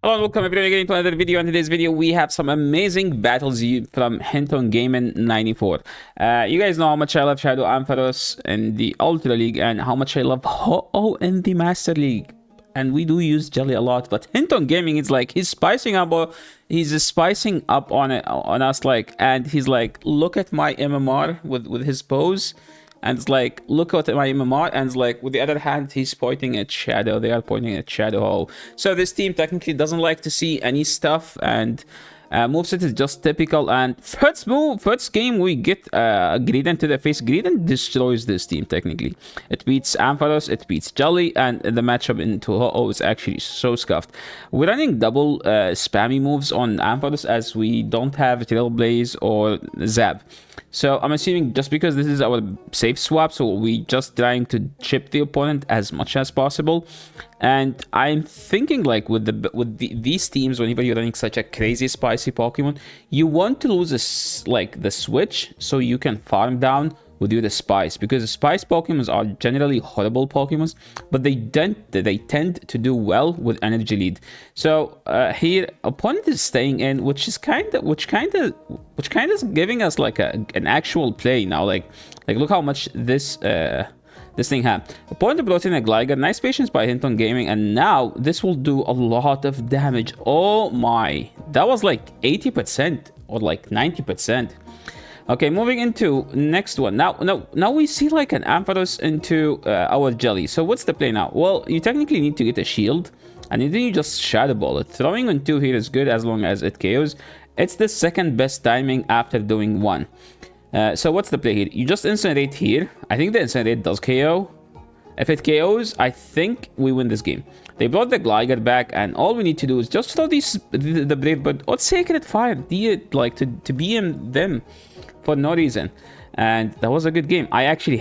Hello and welcome everyone again to another video. In today's video, we have some amazing battles from Hinthongminh94. You guys know how much I love Shadow Ampharos in the Ultra League and how much I love Ho-Oh in the Master League. And we do use Jelly a lot, but Hinton Gaming is like he's spicing up on us, like, and he's like, look at my MMR with his pose. And it's like, look at my MMR, and it's like, with the other hand, he's pointing at Shadow. They are pointing at Shadow. So this team technically doesn't like to see any stuff, and moveset is just typical. And first game, we get Greedent to the face. Greedent destroys this team technically. It beats Ampharos, it beats Jelly, and the matchup into Ho-Oh is actually so scuffed. We're running double spammy moves on Ampharos as we don't have Trailblaze or Zap. So I'm assuming just because this is our safe swap, so we just trying to chip the opponent as much as possible. And I'm thinking like with these teams, whenever you're running such a crazy spicy Pokemon, you want to lose the switch so you can farm down with the spice, because the spice Pokemons are generally horrible Pokemons, but they tend to do well with energy lead. So here opponent is staying in, which kind of giving us like an actual play now. Like look how much this thing had. Opponent brought in a Gligar, nice patience by Hinton Gaming, and now this will do a lot of damage. Oh my, that was like 80% or like 90%. Okay, moving into next one. Now we see like an Ampharos into our Jelly. So what's the play now? Well, you technically need to get a shield, and then you just Shadow Ball it. Throwing on 2 here is good as long as it KOs. It's the second best timing after doing 1. So what's the play here? You just Incinerate here. I think the Incinerate does KO. If it KOs, I think we win this game. They brought the Gligar back, and all we need to do is just throw the Brave Bird or Sacred Fire. Like to be in them for no reason. And that was a good game. I actually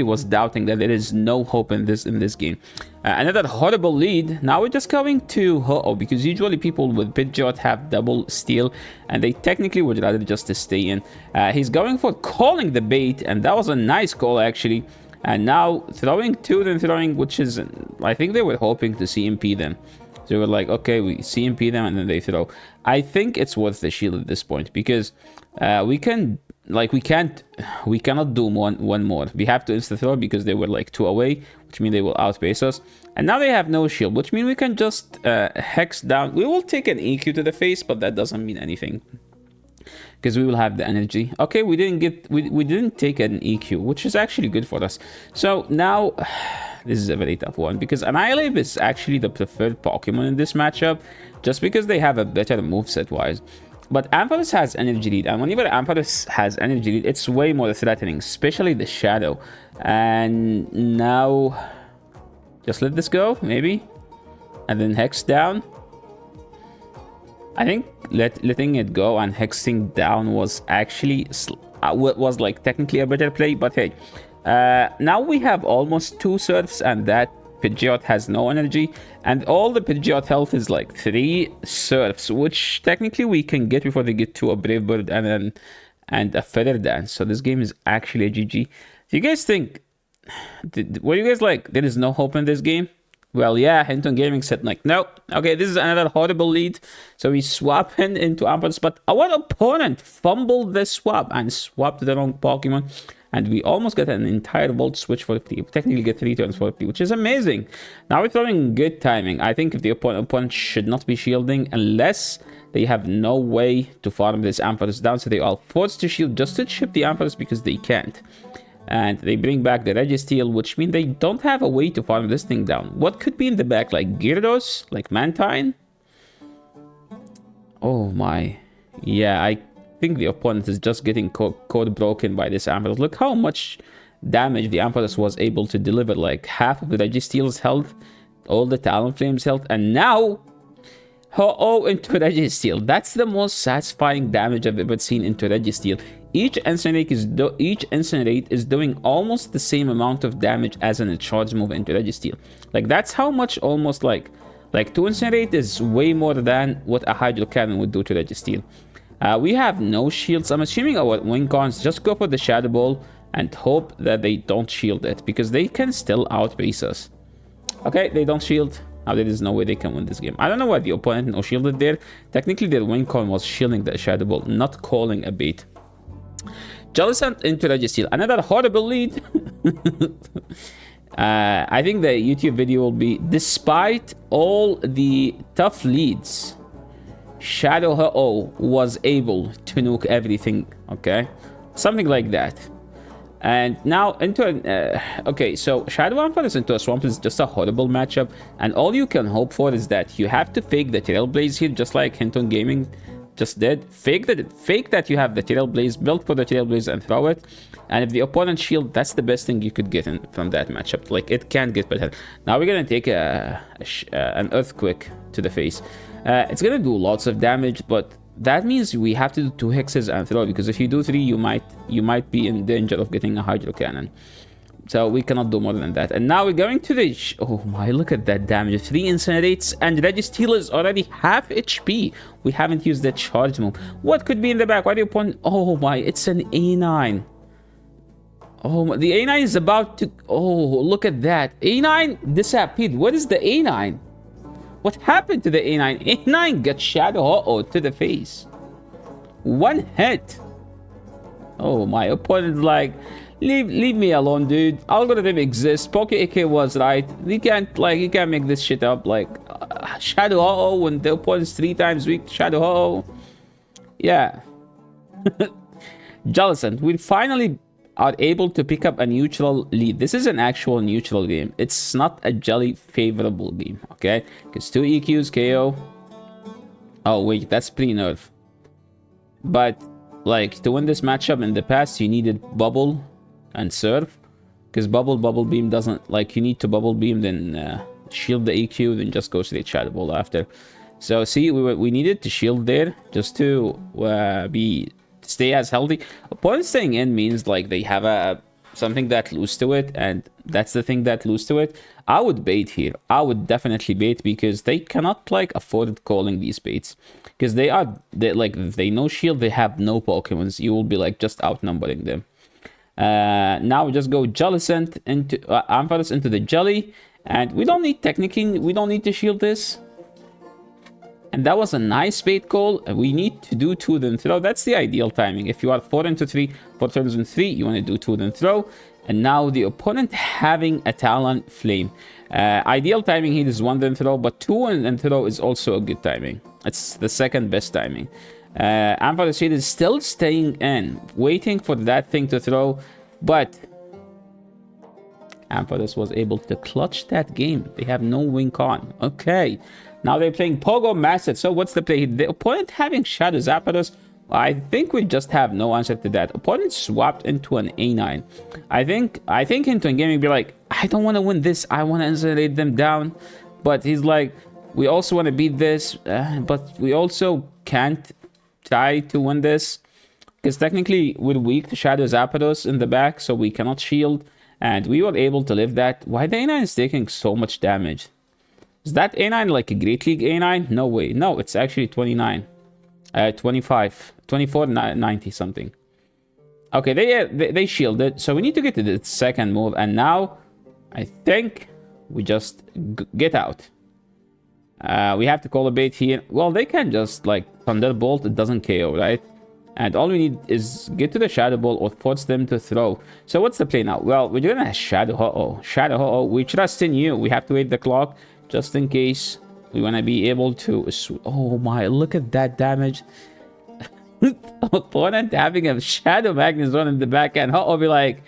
was doubting that there is no hope in this game. Another horrible lead. Now we're just going to Ho-Oh, because usually people with Pidgeot have double steal, and they technically would rather just to stay in. He's going for calling the bait, and that was a nice call actually. And now throwing 2, then throwing, which is, I think they were hoping to CMP them. So we're like, okay, we CMP them and then they throw. I think it's worth the shield at this point, because we cannot do one more. We have to insta throw because they were like 2 away, which means they will outpace us. And now they have no shield, which means we can just hex down. We will take an EQ to the face, but that doesn't mean anything, because we will have the energy. Okay, we didn't take an EQ, which is actually good for us. So now this is a very tough one, because Annihilate is actually the preferred Pokemon in this matchup, just because they have a better moveset wise. But Ampharos has energy lead, and whenever Ampharos has energy lead, it's way more threatening, especially the Shadow. And now just let this go, maybe, and then hex down. I think letting it go and hexing down was actually like technically a better play, but hey. Now we have almost 2 surfs, and that Pidgeot has no energy, and all the Pidgeot health is like 3 surfs, which technically we can get before they get to a Brave Bird and a Feather Dance. So this game is actually a GG. Do you guys think, were you guys like, there is no hope in this game? Well, yeah, Hinton Gaming said like, no. Okay, this is another horrible lead. So we swap into Ampharos, but our opponent fumbled the swap and swapped the wrong Pokemon. And we almost get an entire Volt Switch for 50. We technically get 3 turns for 50, which is amazing. Now we're throwing good timing. I think if the opponent should not be shielding unless they have no way to farm this Ampharos down. So they are forced to shield just to chip the Ampharos because they can't. And they bring back the Registeel, which means they don't have a way to farm this thing down. What could be in the back? Like Gyarados? Like Mantine? Oh my. Yeah, I think the opponent is just getting code broken by this Ampharos. Look how much damage the Ampharos was able to deliver. Like half of the Registeel's health, all the Talonflame's health, and now Ho-Oh into Registeel. That's the most satisfying damage I've ever seen into Registeel. Each Incinerate is doing almost the same amount of damage as a charge move into Registeel. Like that's how much, almost like 2 Incinerate is way more than what a Hydro Cannon would do to Registeel. We have no shields. I'm assuming our Wincons just go for the Shadow Ball and hope that they don't shield it, because they can still outpace us. Okay, they don't shield. Now there is no way they can win this game. I don't know why the opponent no shielded there. Technically, their win con was shielding the Shadow Ball, not calling a bait. Jellicent into Registeel. Another horrible lead. I think the YouTube video will be, despite all the tough leads, Shadow Ho-Oh was able to nuke everything, okay? Something like that. And now into an... okay, so Shadow Ampharos into a Swamp is just a horrible matchup. And all you can hope for is that you have to fake the Trailblaze here, just like Hinton Gaming just did. Fake that you have the Trailblaze, build for the Trailblaze and throw it. And if the opponent shield, that's the best thing you could get from that matchup. Like, it can't get better. Now we're gonna take an Earthquake to the face. It's gonna do lots of damage, but that means we have to do 2 hexes and throw, because if you do 3, you might be in danger of getting a Hydro Cannon. So we cannot do more than that. And now we're going to the... oh my, look at that damage. 3 Incinerates, and Registeel is already half HP. We haven't used that charge move. What could be in the back? Why do you point... oh my, it's an A9. Oh, the A9 is about to... oh, look at that. A9 disappeared. What is the A9? What happened to the A9? A9 got Shadow Ho-Oh to the face. 1 hit. Oh, my opponent's like, leave me alone, dude. Algorithm exists. Poke AK was right. You can't make this shit up. Like, Shadow Ho-Oh when the opponent's 3 times weak. Shadow Ho-Oh. Yeah. Jellicent, we finally are able to pick up a neutral lead. This is an actual neutral game. It's not a Jelly favorable game, okay? Because 2 EQs KO. Oh wait, that's pre-nerf. But like, to win this matchup in the past, you needed Bubble and Surf, because Bubble Beam doesn't, like, you need to Bubble Beam, then shield the EQ, then just go straight Shadow Ball after. So see, we needed to shield there just to stay as healthy. Opponent staying in means like they have something that lose to it, and that's the thing that lose to it. I would bait here. I would definitely bait, because they cannot like afford calling these baits, because they like, if they no shield, they have no Pokemons. You will be like just outnumbering them. Now we just go Jellicent into Ampharos into the Jelly, and we don't need to shield this. And that was a nice bait call. We need to do 2 then throw. That's the ideal timing. If you are 4 into 3, 4 turns in 3, you want to do 2 then throw. And now the opponent having a Talon Flame. Ideal timing here is 1 then throw, but 2 and throw is also a good timing. It's the second best timing. Ampharos here is still staying in, waiting for that thing to throw, but Ampharos was able to clutch that game. They have no win con. Okay. Now they're playing Pogo Master. So what's the play? The opponent having Shadow Zapdos. I think we just have no answer to that. Opponent swapped into an A9. I think Hinton Gaming be like, I don't want to win this. I want to incinerate them down. But he's like, we also want to beat this, but we also can't try to win this, because technically we're weak to Shadow Zapdos in the back, so we cannot shield, and we were able to live that. Why the A9 is taking so much damage? Is that A9 like a Great League A9? No way. No, it's actually 29. 25. 24, 90 something. Okay, they shielded. So we need to get to the second move. And now, I think we just get out. We have to call a bait here. Well, they can just, like, Thunderbolt. It doesn't KO, right? And all we need is get to the Shadow Ball or force them to throw. So what's the play now? Well, we're gonna Shadow Ho-Oh. Shadow Ho-Oh. We trust in you. We have to wait the clock, just in case we want to be able to... oh my, look at that damage. Opponent having a Shadow Magnezone in the back end. Ho-Oh be like,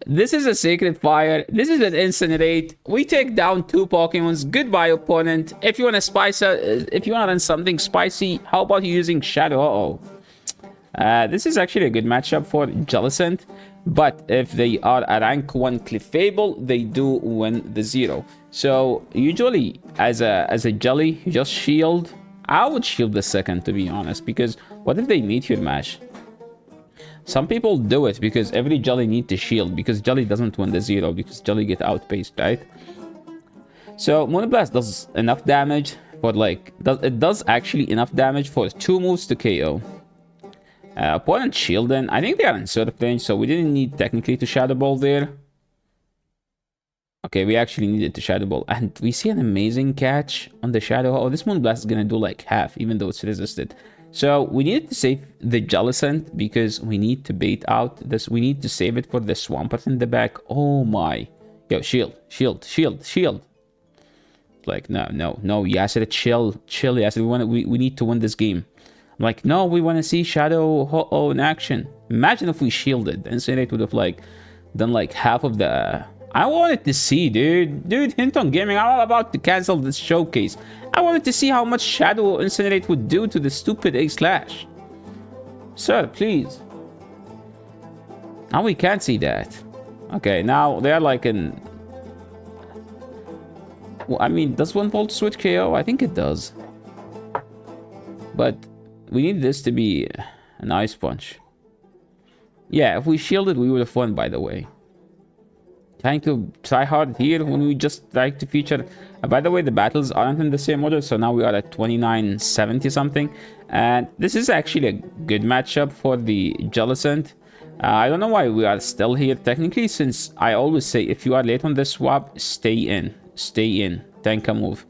this is a Sacred Fire. This is an Incinerate. We take down 2 Pokemons. Goodbye, opponent. If you want to if you want to run something spicy, how about you using Shadow Ho-Oh? This is actually a good matchup for Jellicent. But if they are a rank 1 Clefable, they do win the 0. So usually as a Jelly, you just shield. I would shield the second, to be honest, because what if they Meteor Mash? Some people do it because every Jelly need to shield, because Jelly doesn't win the 0, because Jelly get outpaced, right? So Moonblast does enough damage for like, it does actually enough damage for 2 moves to KO. Opponent shielding. I think they are in Surf range, so we didn't need technically to Shadow Ball there. Okay, we actually needed to Shadow Ball. And we see an amazing catch on the Shadow. Oh, this Moonblast is gonna do like half, even though it's resisted. So we needed to save the Jellicent because we need to bait out this. We need to save it for the Swampert in the back. Oh my. Yo, shield, shield, shield, shield. Like, no, no, no, Yasser, chill, chill, Yasser. We need to win this game. I'm like, no, we want to see Shadow Ho-Oh in action. Imagine if we shielded. Incinerate would have like done like half of the... I wanted to see, dude. Dude, Hinton Gaming, I'm all about to cancel this showcase. I wanted to see how much Shadow Incinerate would do to the stupid A-Slash. Sir, please. Now we can't see that. Okay, now they're like in... Well, I mean, does 1 volt switch KO? I think it does. But we need this to be an Ice Punch. Yeah, if we shielded, we would have won, by the way. Trying to try hard here when we just like to feature. By the way, the battles aren't in the same order, so now we are at 2970 something. And this is actually a good matchup for the Jellicent. I don't know why we are still here technically, since I always say if you are late on the swap, stay in. Stay in. Tank a move.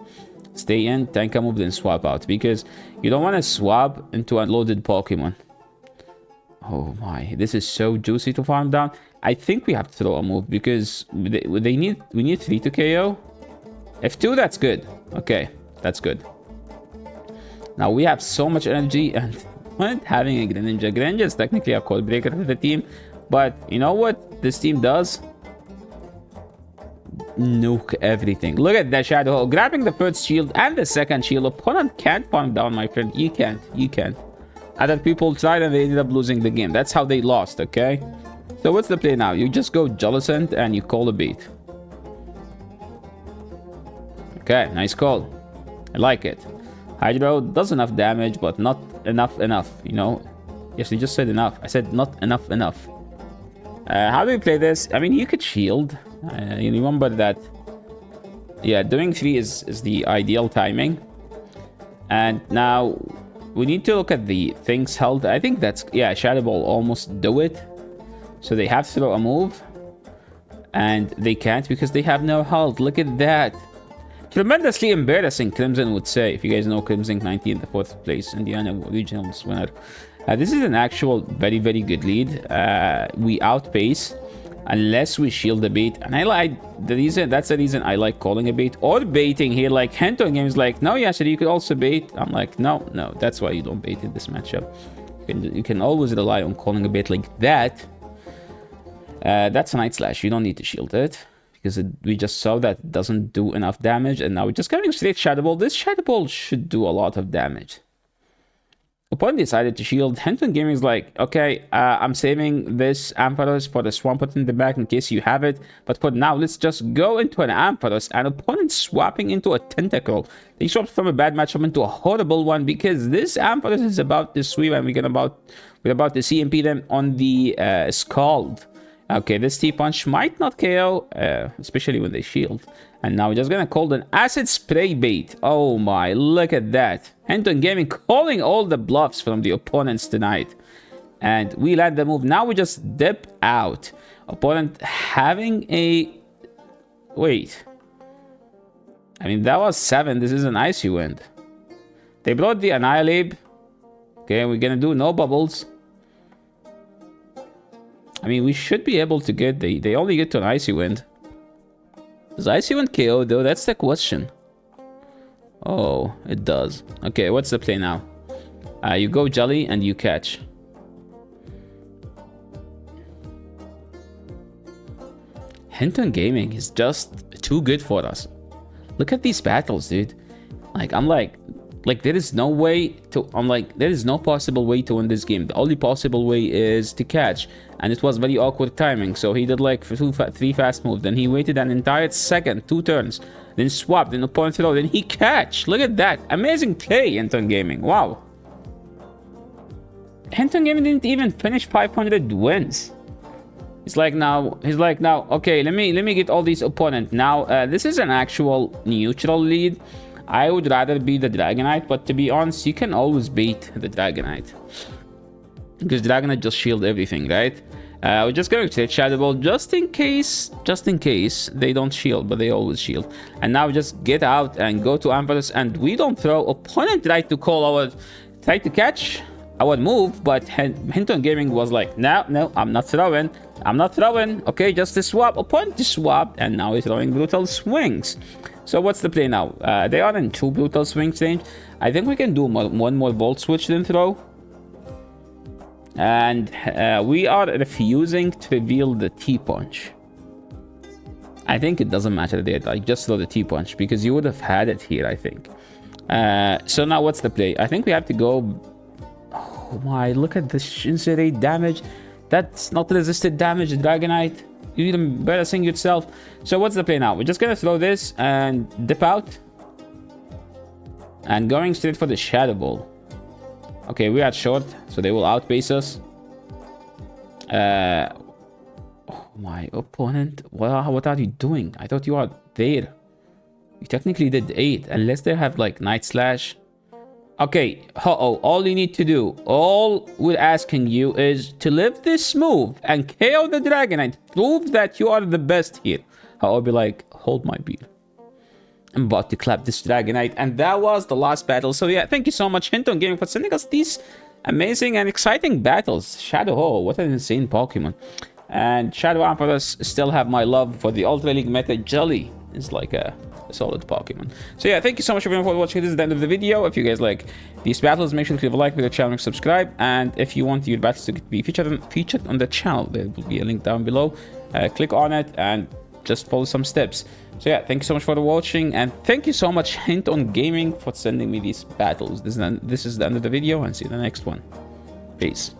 Stay in, tank a move, then swap out. Because you don't want to swap into unloaded Pokemon. Oh my, this is so juicy to farm down. I think we have to throw a move because we need 3 to KO. If 2, that's good. Okay, that's good. Now we have so much energy and not having a Greninja. Greninja is technically a code breaker to the team. But you know what this team does? Nuke everything. Look at that Shadow Hole. Grabbing the first shield and the second shield. Opponent can't farm down, my friend. You can't. You can't. Other people tried and they ended up losing the game. That's how they lost, okay? So what's the play now? You just go Jellicent and you call a beat. Okay, nice call. I like it. Hydro does enough damage, but not enough, you know? Yes, you just said enough. I said not enough. How do we play this? I mean, you could shield. You remember that. Yeah, doing 3 is the ideal timing. And now we need to look at the things held. I think that's... Yeah, Shadow Ball almost do it. So they have to throw a move. And they can't because they have no health. Look at that. Tremendously embarrassing, Crimson would say. If you guys know Hinthongminh94 in the 4th place Indiana Regionals winner. This is an actual very, very good lead. We outpace unless we shield the bait. And I like the reason, that's the reason I like calling a bait or baiting here. Like Hinton Games like, no, yeah, so you could also bait. I'm like, no, that's why you don't bait in this matchup. You can always rely on calling a bait like that. That's a Night Slash. You don't need to shield it because we just saw that it doesn't do enough damage. And now we're just going straight Shadow Ball. This Shadow Ball should do a lot of damage. Opponent decided to shield. Hinton Gaming is like, okay, I'm saving this Ampharos for the Swampert in the back in case you have it. But for now, let's just go into an Ampharos. And opponent swapping into a Tentacle. They swapped from a bad matchup into a horrible one because this Ampharos is about to sweep and we're about to CMP them on the Scald. Okay, this T-Punch might not KO, especially when they shield. And now we're just gonna call an Acid Spray bait. Oh my, look at that. Hinton Gaming calling all the bluffs from the opponents tonight. And we land the move. Now we just dip out. Opponent having a... Wait. I mean, that was 7. This is an Icy Wind. They brought the Annihilate. Okay, we're gonna do no bubbles. I mean, we should be able to get... They only get to an Icy Wind. Does Icy Wind KO though? That's the question. Oh, it does. Okay, what's the play now? You go Jelly and you catch. Hinton Gaming is just too good for us. Look at these battles, dude. Like, I'm like there is no way to... there is no possible way to win this game. The only possible way is to catch. And it was very awkward timing. So he did like 3 fast moves. Then he waited an entire second, 2 turns. Then swapped, then opponent throw, then he catch. Look at that. Amazing play, Hinton Gaming. Wow. Hinton Gaming didn't even finish 500 wins. He's like now, okay, let me get all these opponents. Now, this is an actual neutral lead. I would rather be the Dragonite, but to be honest, you can always beat the Dragonite. Because Dragonite just shield everything, right? We're just going to hit Shadow Ball just in case they don't shield, but they always shield. And now just get out and go to Ampharos, and we don't throw. Opponent tried to catch our move, but Hinton Gaming was like, no, I'm not throwing. Okay, just a swap. Opponent just swapped, and now he's throwing brutal swings. So what's the play now? They are in 2 brutal swings range. I think we can do one more Volt Switch then throw. And we are refusing to reveal the T-Punch. I think it doesn't matter there. Like, just throw the T-Punch, because you would have had it here, I think. So now what's the play? I think we have to go... Oh my, look at the Shinsei damage. That's not resisted damage, Dragonite. You're embarrassing yourself. So what's the play now? We're just gonna throw this and dip out. And going straight for the Shadow Ball. Okay, we are short, so they will outpace us. Oh, my opponent. What are you doing? I thought you are there. You technically did 8, unless they have like Night Slash. Okay, all you need to do, all we're asking you is to live this move and KO the Dragonite. Prove that you are the best here. I'll be like, hold my beer. I'm about to clap this Dragonite. And that was the last battle. So yeah, thank you so much, Hinton Gaming, for sending us these amazing and exciting battles. Shadow Ho, what an insane Pokemon. And Shadow Ampharos still have my love for the Ultra League meta. Jelly is like a solid Pokemon. So yeah, thank you so much everyone for watching. This is the end of the video. If you guys like these battles, make sure to leave a like with the channel and subscribe. And if you want your battles to be featured on the channel, there will be a link down below. Click on it and just follow some steps. So yeah, thank you so much for watching, and thank you so much Hinton Gaming for sending me these battles. This is the end of the video, and see you in the next one. Peace.